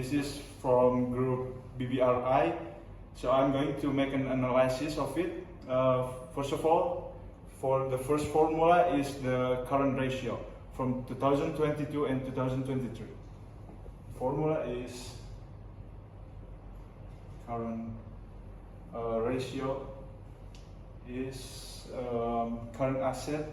this is from group BBRI. So I'm going to make an analysis of it. First of all, for the first formula is the current ratio from 2022 and 2023. Formula is current ratio is current asset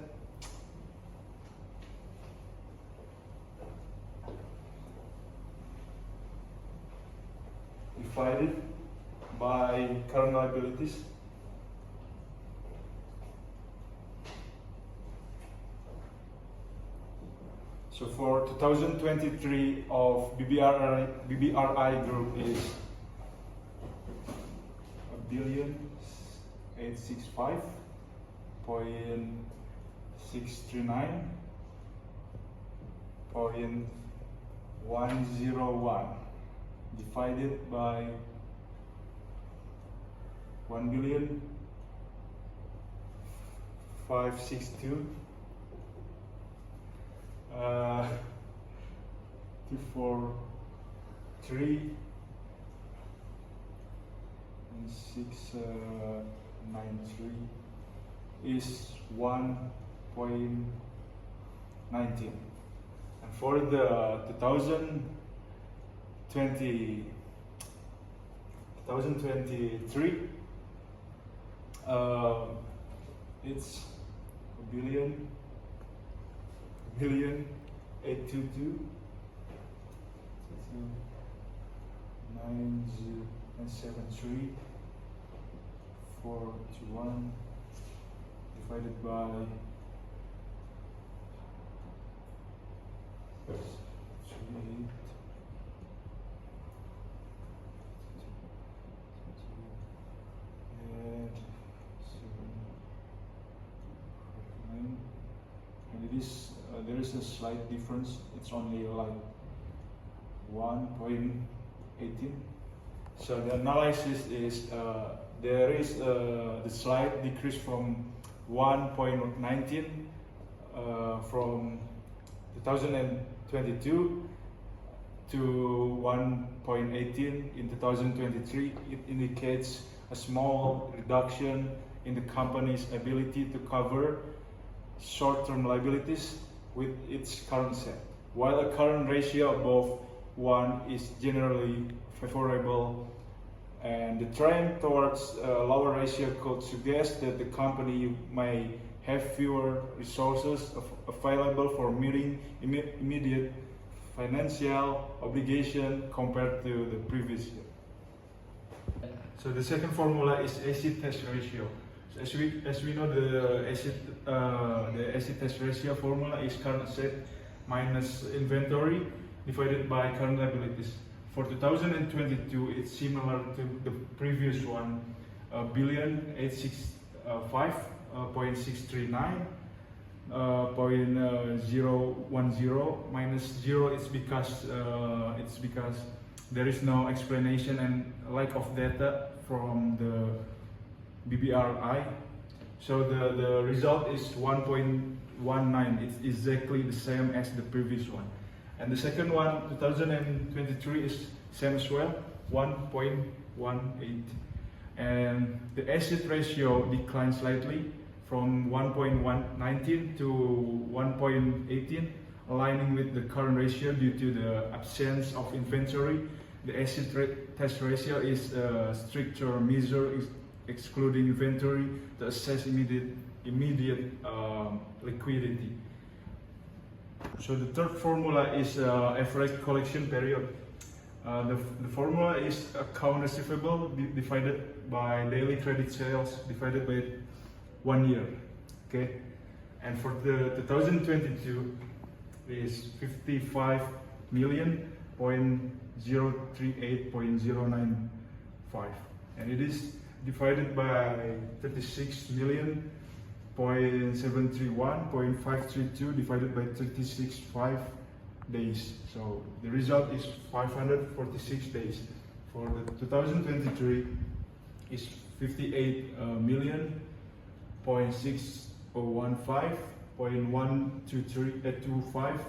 divided by current liabilities So for 2023 of BBRI group is 1,865,639.101 divided by 1,562,243 and 693 is 1.19. And for the 2023 it's billion 822 973 421 divided by 38 and 7 and it is there is a slight difference. It's only like 1.18. So the analysis is there is the slight decrease from 1.19 from 2022 to 1.18 in 2023. It indicates a small reduction in the company's ability to cover short-term liabilities with its current set. While a current ratio above 1 is generally favorable, and the trend towards a lower ratio could suggest that the company may have fewer resources available for meeting immediate financial obligation compared to the previous year. So the second formula is acid test ratio. So as we know, the acid test ratio formula is current asset minus inventory divided by current liabilities. For 2022, it's similar to the previous one, 1,865,639.010 minus 0 is because there is no explanation and lack of data from the BBRI. So the result is 1.19. It's exactly the same as the previous one. And the second one, 2023, is same as well, 1.18. And the acid ratio declined slightly from 1.19 to 1.18, aligning with the current ratio due to the absence of inventory. The acid test ratio is a stricter measure excluding inventory to assess immediate liquidity. So the third formula is average collection period. The formula is account receivable divided by daily credit sales divided by 1 year. Okay, and for the 2022 is 55,038.095, and it is divided by 36,000,731.532 divided by 36.5 days. So the result is 546 days. For the 2023 is 58,000,615.125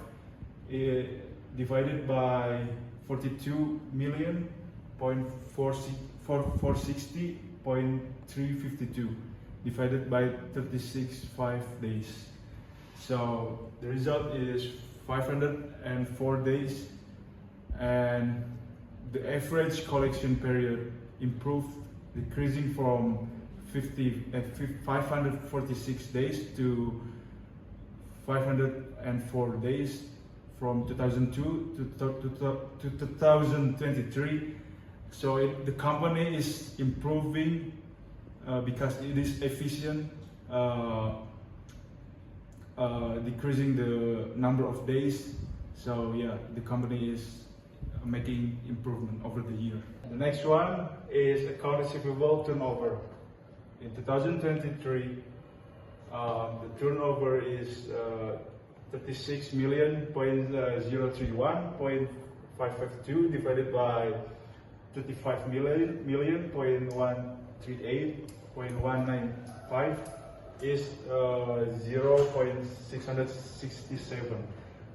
divided by 42 million point 460.352 divided by 36.5 days. So the result is 504 days, and the average collection period improved, decreasing from 546 days to 504 days from 2002 to 2023. So the company is improving because it is efficient, decreasing the number of days. So yeah, the company is making improvement over the year. The next one is account receivable turnover. In 2023, the turnover is 36,031.552 divided by 35,000,138.195 is 0.667.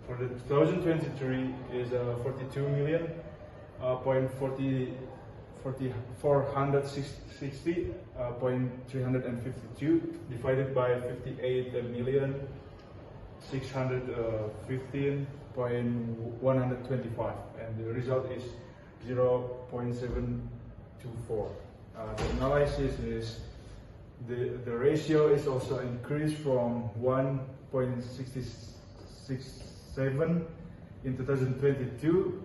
For the 2023 is 42,460.352 divided by 58,615.125, and the result is 0.724. The analysis is the ratio is also increased from 1.67 in 2022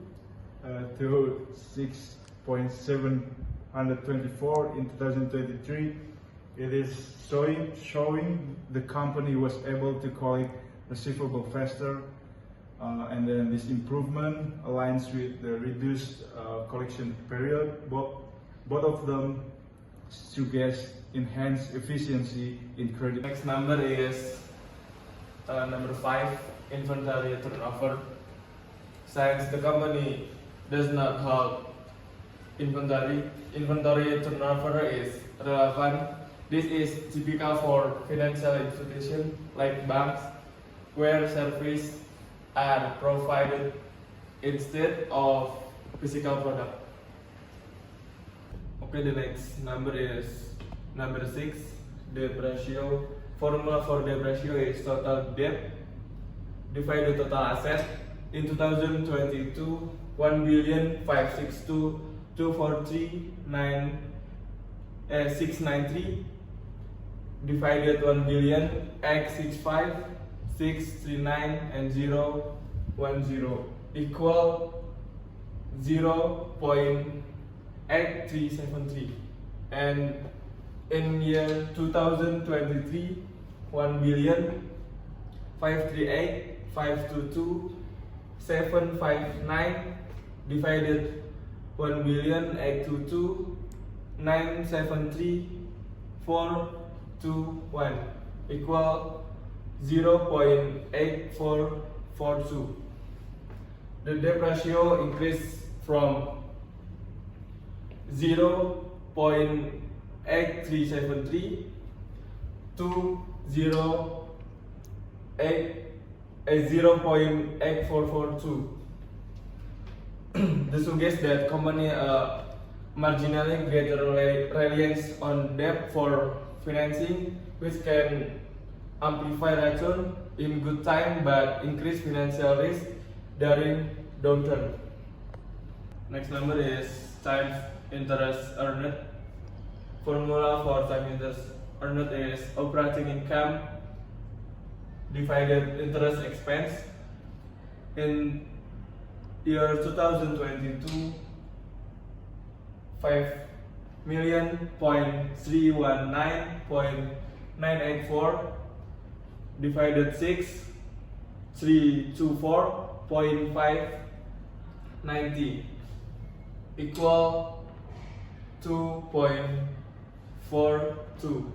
to 6.724 in 2023. It is showing the company was able to collect receivable faster, and then this improvement aligns with the reduced collection period. Both of them suggest enhanced efficiency in credit. Next number is number 5, inventory turnover. Since the company does not hold inventory turnover is relevant. This is typical for financial institutions like banks, where services are provided instead of physical product. Okay, the next number is number 6, debt ratio. Formula for debt ratio is total debt divided total asset. In 2022, 1,562,243,693 divided 1,000,865,639 and 010 equal 0.8373. And in year 2023, 1,538,522,759 divided 1,822,973,421 equal 0.8442. The debt ratio increased from 0.8373 to 0.8442. This suggests that company marginally greater reliance on debt for financing, which can amplify return in good time but increase financial risk during downturn. Next number is times interest earned. Formula for time interest earned is operating income divided interest expense. In year 2022, 5,319,984 divided 6,324.590 equal 2.42.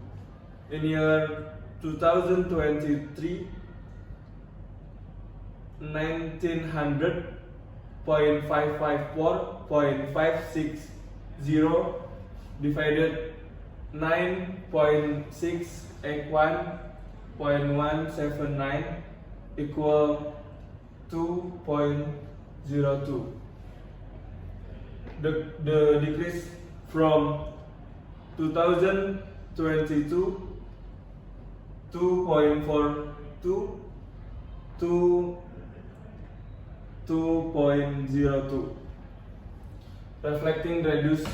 In year 2023, 1,900.554.560 divided 9.681.179 equal 2.02. the decrease from 2022 2.42 to 2.02, reflecting reduced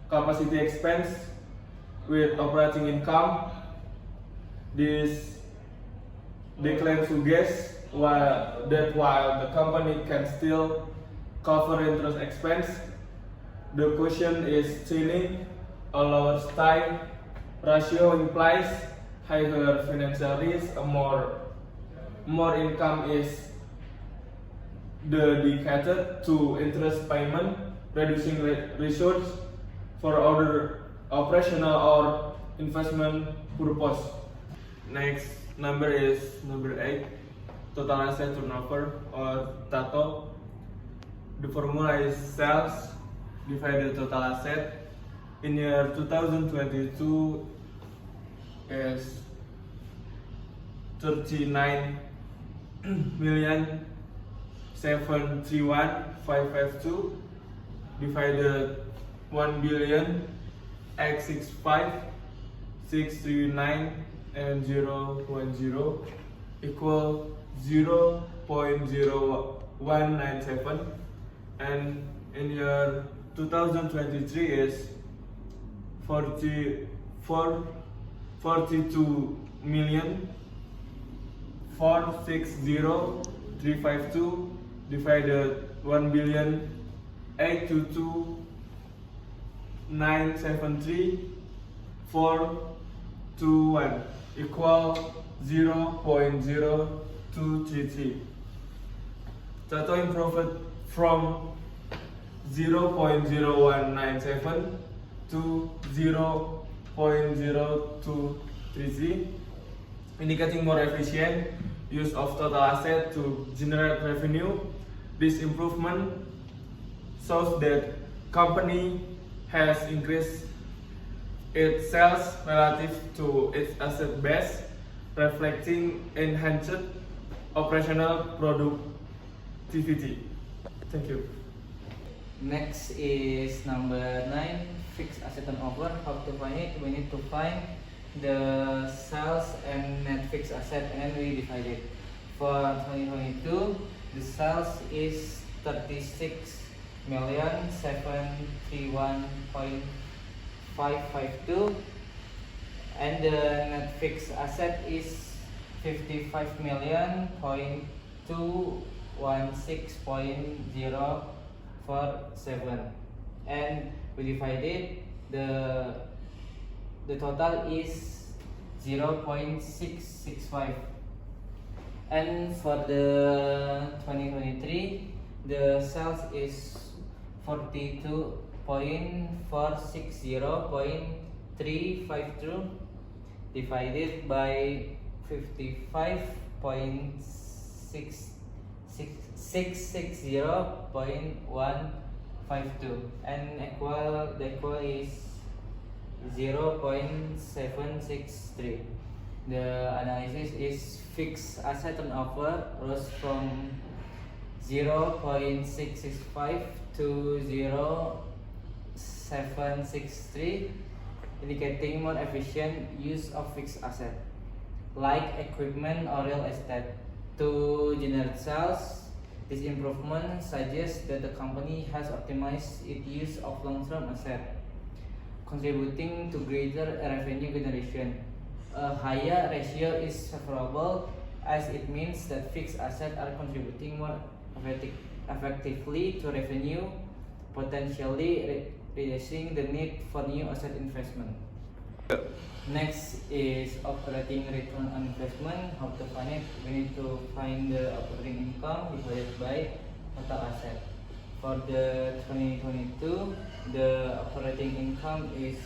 capacity expense with operating income. This decline suggests while the company can still cover interest expense, the question is ceiling. A lower style ratio implies higher financial risk. A more income is dedicated to interest payment, reducing resource for other operational or investment purpose. Next number is number 8, total asset turnover or TATO. The formula is sales divided total asset. In year 2022 is 39,731,552 divided 1,865,639 and 010 equal 0.0197, and in year 2023 is 42,460,352 divided 1,822,973,421 equal 0.0233. Total improved from 0.0197 to 0.0233, indicating more efficient use of total asset to generate revenue. This improvement shows that company has increased its sales relative to its asset base, reflecting enhanced operational productivity. Thank you. Next is number 9, fixed asset turnover. How to find it? We need to find the sales and net fixed asset, and we divide it. For 2022, the sales is 36,731,552, and the net fixed asset is 55,216,047, and we divided the total is 0.665. And for the 2023, the sales is 42.460.352 divided by 55.660.152, and the equal is 0.763. The analysis is fixed asset turnover rose from 0.665 to 0.763, indicating more efficient use of fixed asset like equipment or real estate to generate sales. This improvement suggests that the company has optimized its use of long-term asset, contributing to greater revenue generation. A higher ratio is favorable as it means that fixed assets are contributing more effectively to revenue, potentially reducing the need for new asset investment. Next is operating return on investment. How to find it? We need to find the operating income divided by total asset. For the 2022, the operating income is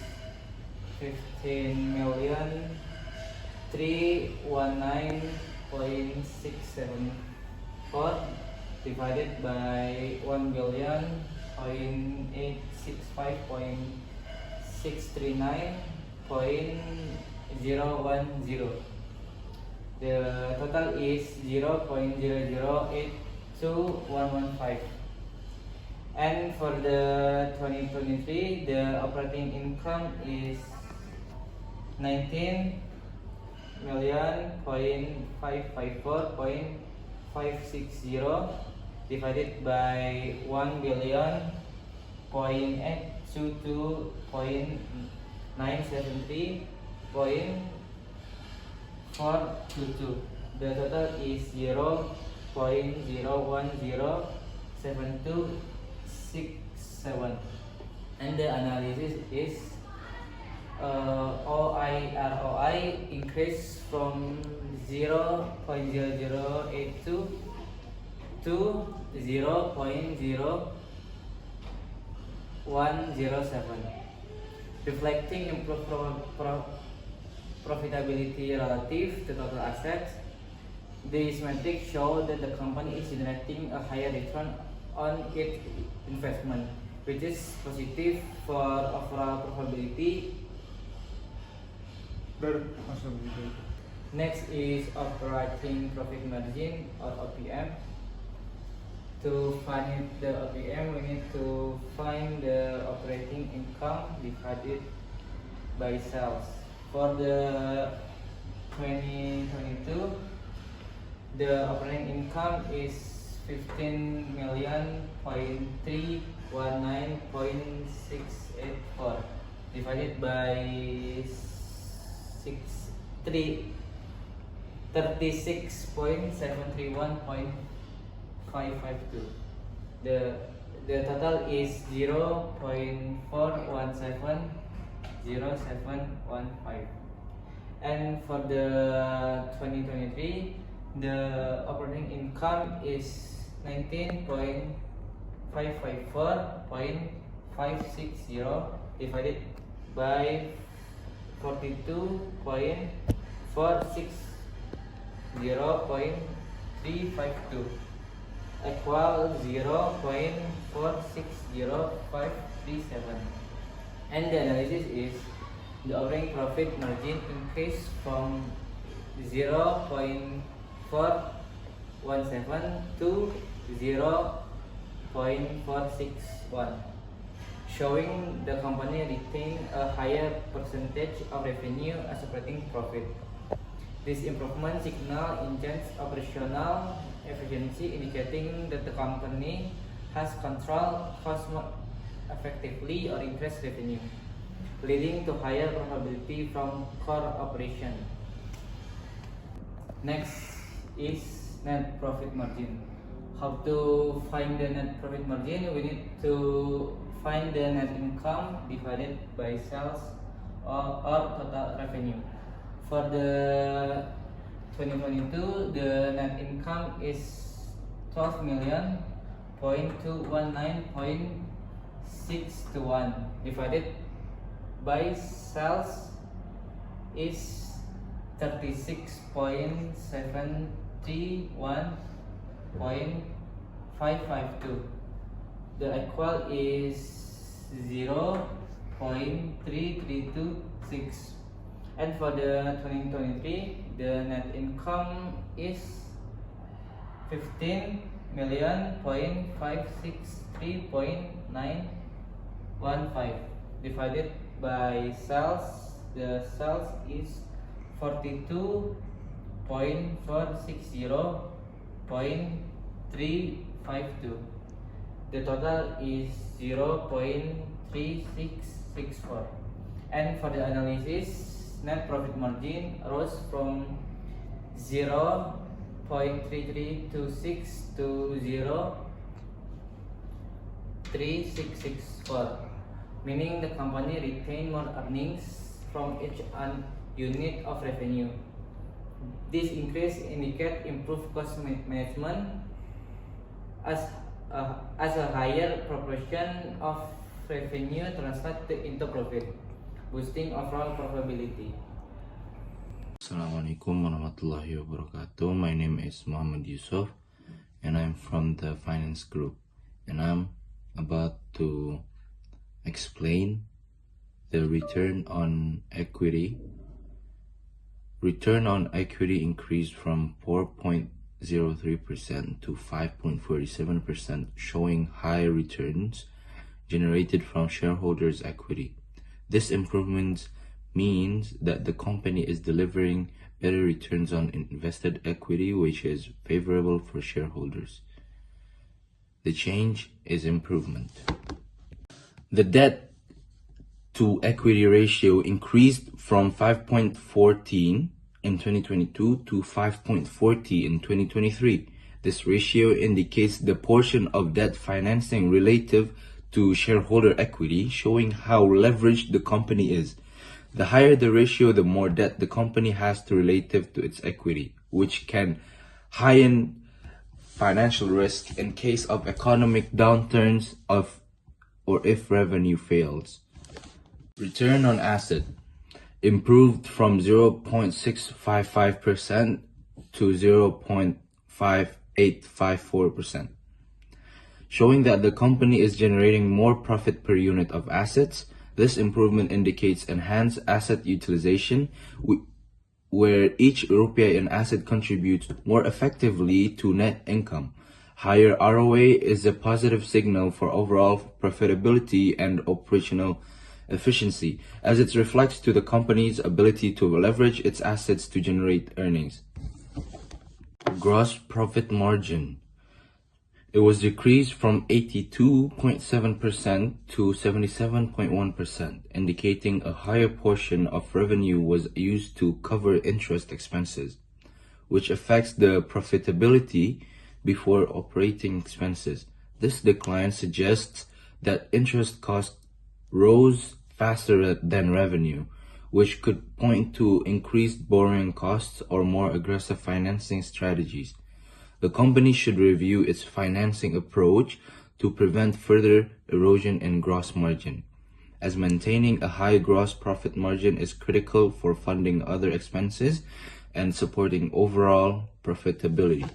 15,319,674 divided by 1,865,639.010. The total is 0.0082115. And for the 2023, the operating income is 19 million point 554.560 divided by 1 billion point 822.973.422. The total is 0.0107267, and the analysis is ROI increased from 0.0082 to 0.0107, reflecting improved profitability relative to total assets. These metrics show that the company is generating a higher return on its investment, which is positive for overall profitability. Next is operating profit margin, or OPM. To find the OPM, we need to find the operating income divided by sales. For the 2022, the operating income is 15 million point 319.684 divided by 36.731.552. The total is 0.4170715. And for the 2023, the operating income is 19.554.560 divided by 42.460.352 equal 0.460537. And the analysis is the operating profit margin increased from 0.417 to 0.461, showing the company retained a higher percentage of revenue as operating profit. This improvement signals enhanced operational efficiency, indicating that the company has controlled costs more effectively or increased revenue, leading to higher profitability from core operation. Next is net profit margin. How to find the net profit margin? We need to find the net income divided by sales or total revenue. For the 2022, the net income is 12 million point 219.621 divided by sales is 36.731.552. The equal is 0.3326. And for the 2023, the net income is 15 million point 563.915 divided by sales. The sales is 42.460.352. The total is 0.3664. And for the analysis, net profit margin rose from 0.3326 to 0.3664, meaning the company retained more earnings from each unit of revenue. This increase indicates improved cost management as a higher proportion of revenue translated into profit, boosting overall profitability. Assalamualaikum warahmatullahi wabarakatuh. My name is YUSUF and I'm from the finance group, and I'm about to explain the return on equity. Return on equity increased from 4.3% 5.03% to 5.47%, showing higher returns generated from shareholders' equity. This improvement means that the company is delivering better returns on invested equity, which is favorable for shareholders. The change is improvement. The debt to equity ratio increased from 5.14 in 2022 to 5.40 in 2023. This ratio indicates the portion of debt financing relative to shareholder equity, showing how leveraged the company is. The higher the ratio, the more debt the company has to relative to its equity, which can heighten financial risk in case of economic downturns or if revenue fails. Return on asset improved from 0.655% to 0.5854%, showing that the company is generating more profit per unit of assets. This improvement indicates enhanced asset utilization, where each rupiah in asset contributes more effectively to net income. Higher ROA is a positive signal for overall profitability and operational efficiency, as it reflects to the company's ability to leverage its assets to generate earnings. Gross profit margin. It was decreased from 82.7% to 77.1%, indicating a higher portion of revenue was used to cover interest expenses, which affects the profitability before operating expenses. This decline suggests that interest costs rose faster than revenue, which could point to increased borrowing costs or more aggressive financing strategies. The company should review its financing approach to prevent further erosion in gross margin, as maintaining a high gross profit margin is critical for funding other expenses and supporting overall profitability.